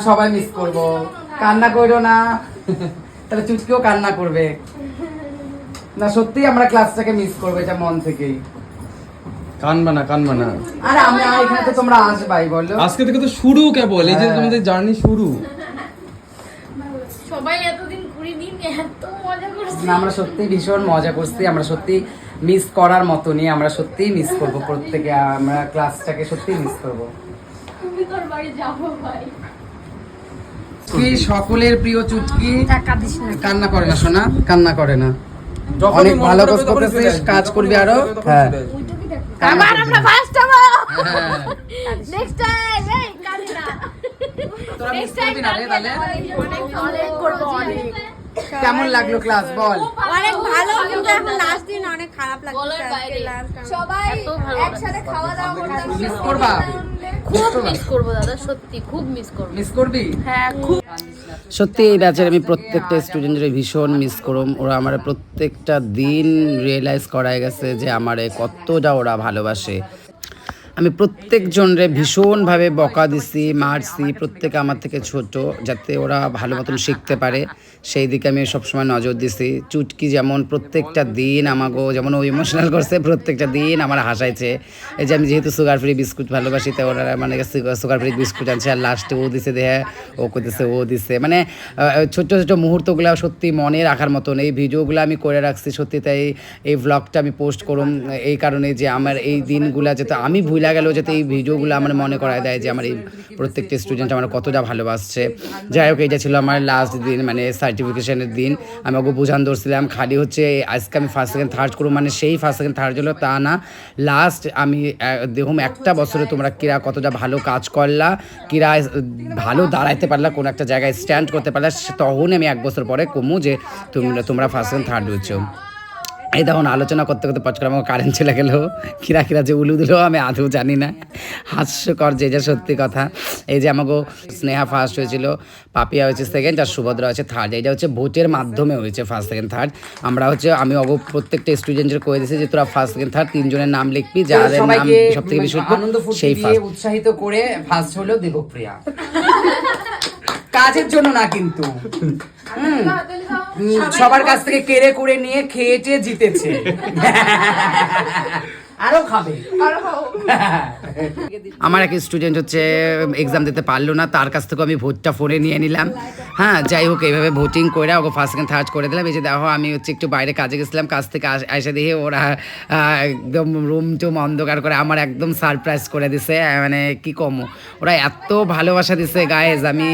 সবাই মিস করব, কান্না করো না। তাহলে চুটকিও কান্না করবে না, সত্যি আমরা ক্লাসটাকে মিস করবো, এটা মন থেকেই। কানবা না। আরে আমি এখানে তো তোমরা আসবাই, বলো। আজকে থেকে তো শুরু কেবল, এই যে তোমাদের জার্নি শুরু। সবাই এতদিন 20 দিন এত মজা করছি। না, আমরা সত্যি ভীষণ মজা করছি, আমরা সত্যি মিস করার মতনই, আমরা সত্যি মিস করব প্রত্যেকে, আমরা ক্লাসটাকে সত্যি মিস করব। তুমি তোর বাড়ি যাবো ভাই। কি সকলের প্রিয় চুটকি কান্না করে না, সোনা কান্না করে না, অনেক ভালো কাজ করতেছিস, কাজ করবি আরো। হ্যাঁ, আবার আমরা ফার্স্ট হবো। নেক্সট টাইম এই কান্না। তোরা মিস করবি না রে তাহলে। অনেক করব অনেক। কেমন লাগলো ক্লাস বল? অনেক ভালো, কিন্তু এখন লাস্ট দিন অনেক খারাপ লাগছে। সবাই একসাথে খাওয়া দাওয়া করতাম। মিস করবা? খুব মিস করব দাদা, সত্যি খুব মিস করব। মিস করবি? হ্যাঁ খুব। সত্যি এই ব্যাচের আমি প্রত্যেকটা স্টুডেন্টের ভীষণ মিস করম। ওরা আমার প্রত্যেকটা দিন রিয়েলাইজ করায় গেছে যে আমারে কতটা ওরা ভালোবাসে। আমি প্রত্যেকজনরে ভীষণভাবে বকা দিছি, মারছি, প্রত্যেকে আমার থেকে ছোট, যাতে ওরা ভালো মতন শিখতে পারে সেই দিকে আমি সবসময় নজর দিছি। চুটকি যেমন প্রত্যেকটা দিন আমাকে যেমন ও ইমোশনাল করছে, প্রত্যেকটা দিন আমার হাসাইছে। এই যে আমি যেহেতু সুগার ফ্রি বিস্কুট ভালোবাসি, তাই ওরা মানে সুগার ফ্রি বিস্কুট আনছে, আর লাস্টে ও দিছে, দেহে ও করতেছে, ও দিছে, মানে ছোট্ট ছোটো মুহূর্তগুলো সত্যি মনে রাখার মতন। এই ভিডিওগুলো আমি করে রাখছি সত্যি, তাই এই ব্লগটা আমি পোস্ট করুম এই কারণে যে আমার এই দিনগুলো যাতে আমি ভুলে গেলেও যাতে এই ভিডিওগুলো আমার মনে করায় দেয় যে আমার এই প্রত্যেকটা স্টুডেন্ট আমার কতটা ভালোবাসছে। যাই হোক, এইটা ছিল আমার লাস্ট দিন, মানে সার্টিফিকেশনের দিন। আমি ওকে বোঝান ধরছিলাম খালি হচ্ছে আজকে আমি ফার্স্ট সেকেন্ড থার্ড করবো, মানে সেই ফার্স্ট সেকেন্ড থার্ড হলো তা না, লাস্ট আমি দেখুম একটা বছরে তোমরা কিরা কতটা ভালো কাজ করলা, কিরা ভালো দাঁড়াইতে পারলা, কোনো একটা জায়গায় স্ট্যান্ড করতে পারলা, তখন আমি এক বছর পরে কমু যে তোমরা ফার্স্ট সেকেন্ড থার্ড হয়েছো। এই তখন আলোচনা করতে করতে পচ করে আমাকে কারেন্ট চলে গেল, কিরা যে উলু দিল আমি আদৌ জানি না, হাস্যকর যে যা সত্যি কথা। এই যে আমাকে স্নেহা ফার্স্ট হয়েছিল, পাপিয়া হয়েছে সেকেন্ড, আর সুভদ্রা হচ্ছে থার্ড। এটা হচ্ছে ভোটের মাধ্যমে হয়েছে ফার্স্ট সেকেন্ড থার্ড। আমরা হচ্ছে আমি প্রত্যেকটা স্টুডেন্টের কয়ে দিয়েছি যে তোরা ফার্স্ট সেকেন্ড থার্ড তিনজনের নাম লিখবি, যাদের নাম সব থেকে বেশি সেই ফার্স্ট। উৎসাহিত করে ফার্স্ট হলো দেবপ্রিয়া, কাজের জন্য না কিন্তু, সবার কাছ থেকে কেড়ে করে নিয়ে খেয়েটে জিতেছে, আরো খাবে। আমার এক স্টুডেন্ট হচ্ছে এক্সাম দিতে পারলো না, তার কাছ থেকে আমি ভোটটা ফোনে নিয়ে নিলাম। হ্যাঁ, যাই হোক, এইভাবে ভোটিং করে ওকে ফার্স্ট সেকেন্ড থার্ড করে দিলাম। এই যে দেখো, আমি হচ্ছে একটু বাইরে কাজে গেছিলাম, কাজ থেকে এসে দিয়ে ওরা একদম রুম টুম অন্ধকার করে আমার একদম সারপ্রাইজ করে দিছে, মানে কি কম, ওরা এত ভালোবাসা দিছে গায়েজ। আমি